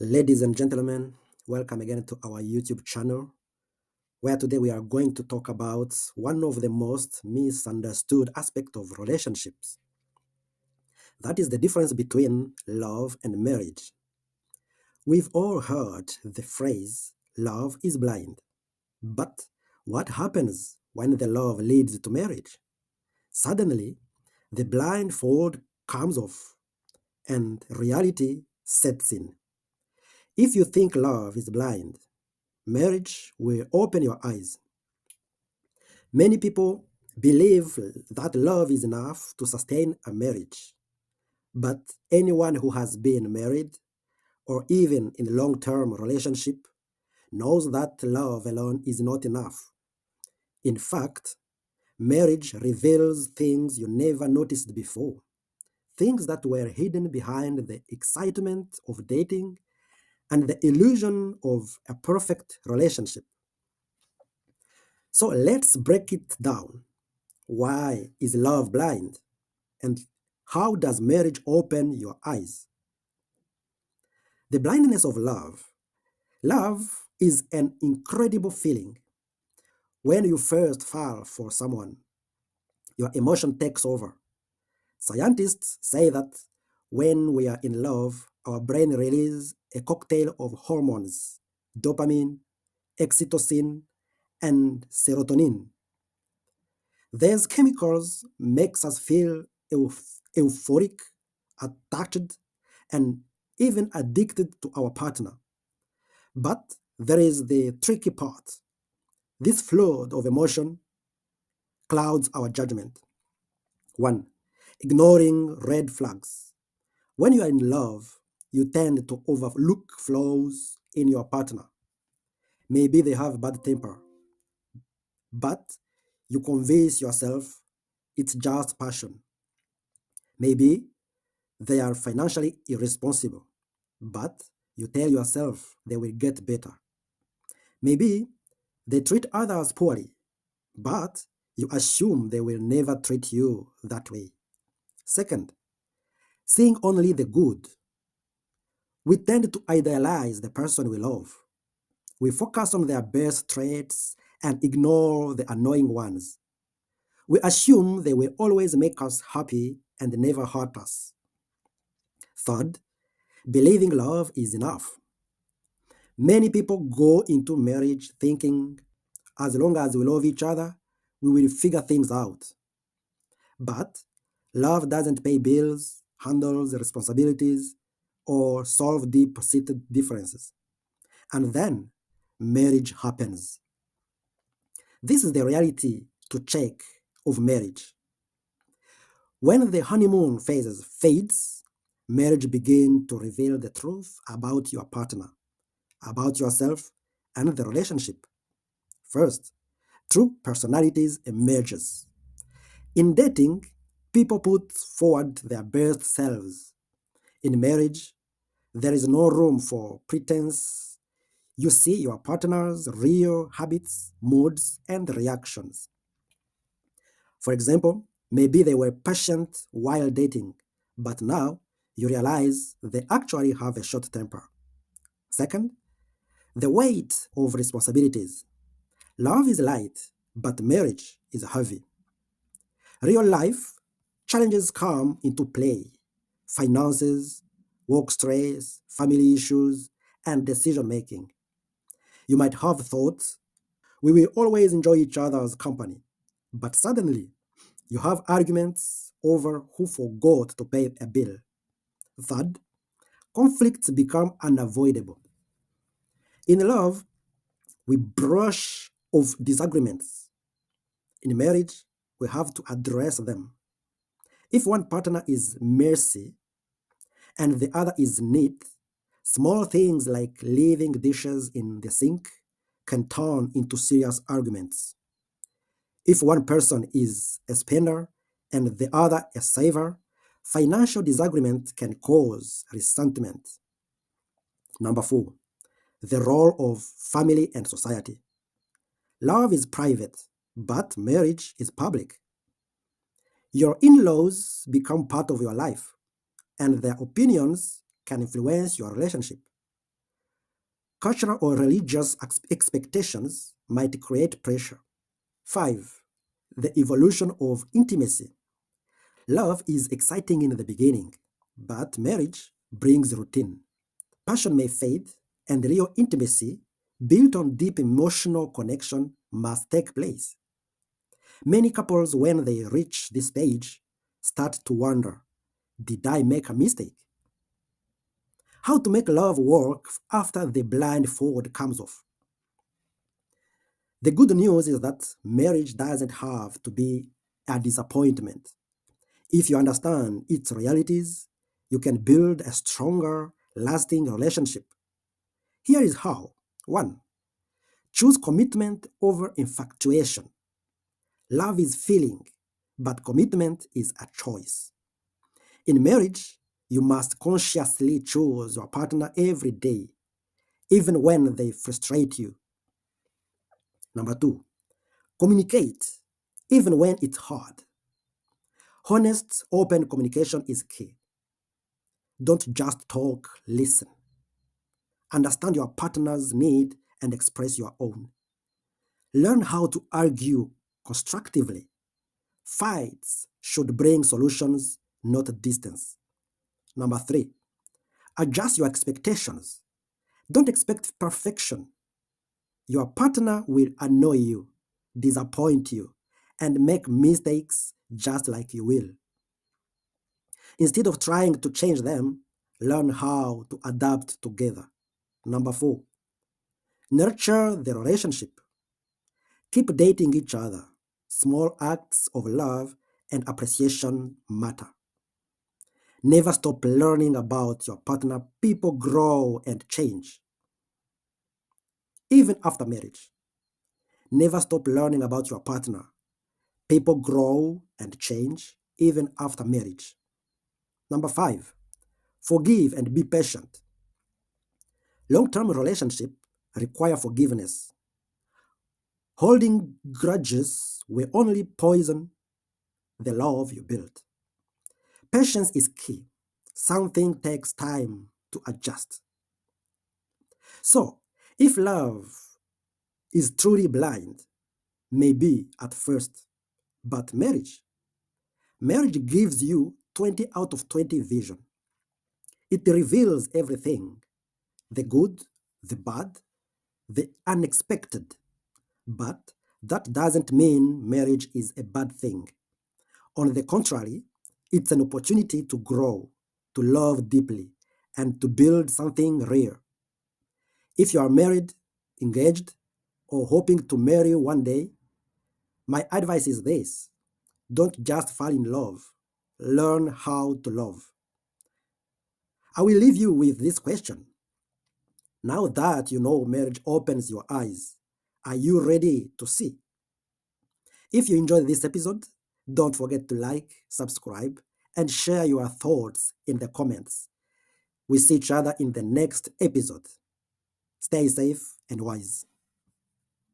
Ladies and gentlemen, welcome again to our YouTube channel, where today we are going to talk about one of the most misunderstood aspects of relationships. That is the difference between love and marriage. We've all heard the phrase, love is blind. But what happens when the love leads to marriage? Suddenly, the blindfold comes off and reality sets in. If you think love is blind, marriage will open your eyes. Many people believe that love is enough to sustain a marriage, but anyone who has been married or even in a long-term relationship knows that love alone is not enough. In fact, marriage reveals things you never noticed before, things that were hidden behind the excitement of dating and the illusion of a perfect relationship. So let's break it down. Why is love blind? And how does marriage open your eyes? The blindness of love. Love is an incredible feeling. When you first fall for someone, your emotion takes over. Scientists say that when we are in love, our brain releases a cocktail of hormones, dopamine, oxytocin, and serotonin. These chemicals makes us feel euphoric, attached, and even addicted to our partner. But there is the tricky part. This flood of emotion clouds our judgment. 1. Ignoring red flags. When you are in love, you tend to overlook flaws in your partner. Maybe they have bad temper, but you convince yourself it's just passion. Maybe they are financially irresponsible, but you tell yourself they will get better. Maybe they treat others poorly, but you assume they will never treat you that way. Second, seeing only the good. We tend to idealize the person we love. We focus on their best traits and ignore the annoying ones. We assume they will always make us happy and never hurt us. Third, believing love is enough. Many people go into marriage thinking, as long as we love each other, we will figure things out. But love doesn't pay bills, handles responsibilities, or solve deep-seated differences. And then marriage happens. This is the reality to check of marriage. When the honeymoon phases fades, marriage begins to reveal the truth about your partner, about yourself, and the relationship. First, true personalities emerges. In dating, people put forward their best selves. In marriage, there is no room for pretense. You see your partner's real habits, moods, and reactions. For example, maybe they were patient while dating, but now you realize they actually have a short temper. Second, the weight of responsibilities. Love is light, but marriage is heavy. Real life challenges come into play: finances, work stress, family issues, and decision making. You might have thought, we will always enjoy each other's company, but suddenly you have arguments over who forgot to pay a bill. Third, conflicts become unavoidable. In love, we brush off disagreements. In marriage, we have to address them. If one partner is messy and the other is neat, small things like leaving dishes in the sink can turn into serious arguments. If one person is a spender and the other a saver, financial disagreement can cause resentment. Number 4, the role of family and society. Love is private, but marriage is public. Your in-laws become part of your life, and their opinions can influence your relationship. Cultural or religious expectations might create pressure. 5. The evolution of intimacy. Love is exciting in the beginning, but marriage brings routine. Passion may fade, and real intimacy, built on deep emotional connection, must take place. Many couples, when they reach this stage, start to wonder, did I make a mistake? How to make love work after the blindfold comes off? The good news is that marriage doesn't have to be a disappointment. If you understand its realities, you can build a stronger, lasting relationship. Here is how. 1. Choose commitment over infatuation. Love is feeling, but commitment is a choice. In marriage, you must consciously choose your partner every day, even when they frustrate you. Number 2, communicate, even when it's hard. Honest, open communication is key. Don't just talk, listen. Understand your partner's need and express your own. Learn how to argue constructively. Fights should bring solutions, not distance. Number 3, adjust your expectations. Don't expect perfection. Your partner will annoy you, disappoint you, and make mistakes just like you will. Instead of trying to change them, learn how to adapt together. Number 4, nurture the relationship. Keep dating each other. Small acts of love and appreciation matter. Never stop learning about your partner. People grow and change. Even after marriage, never stop learning about your partner. People grow and change even after marriage. Number 5, forgive and be patient. Long-term relationships require forgiveness. Holding grudges will only poison the love you built. Patience is key. Something takes time to adjust. So, if love is truly blind, maybe at first, but marriage gives you 20 out of 20 vision. It reveals everything, the good, the bad, the unexpected. But that doesn't mean marriage is a bad thing. On the contrary, it's an opportunity to grow, to love deeply, and to build something rare. If you are married, engaged, or hoping to marry one day, my advice is this: don't just fall in love, learn how to love. I will leave you with this question. Now that you know marriage opens your eyes, are you ready to see? If you enjoyed this episode, don't forget to like, subscribe, and share your thoughts in the comments. We see each other in the next episode. Stay safe and wise.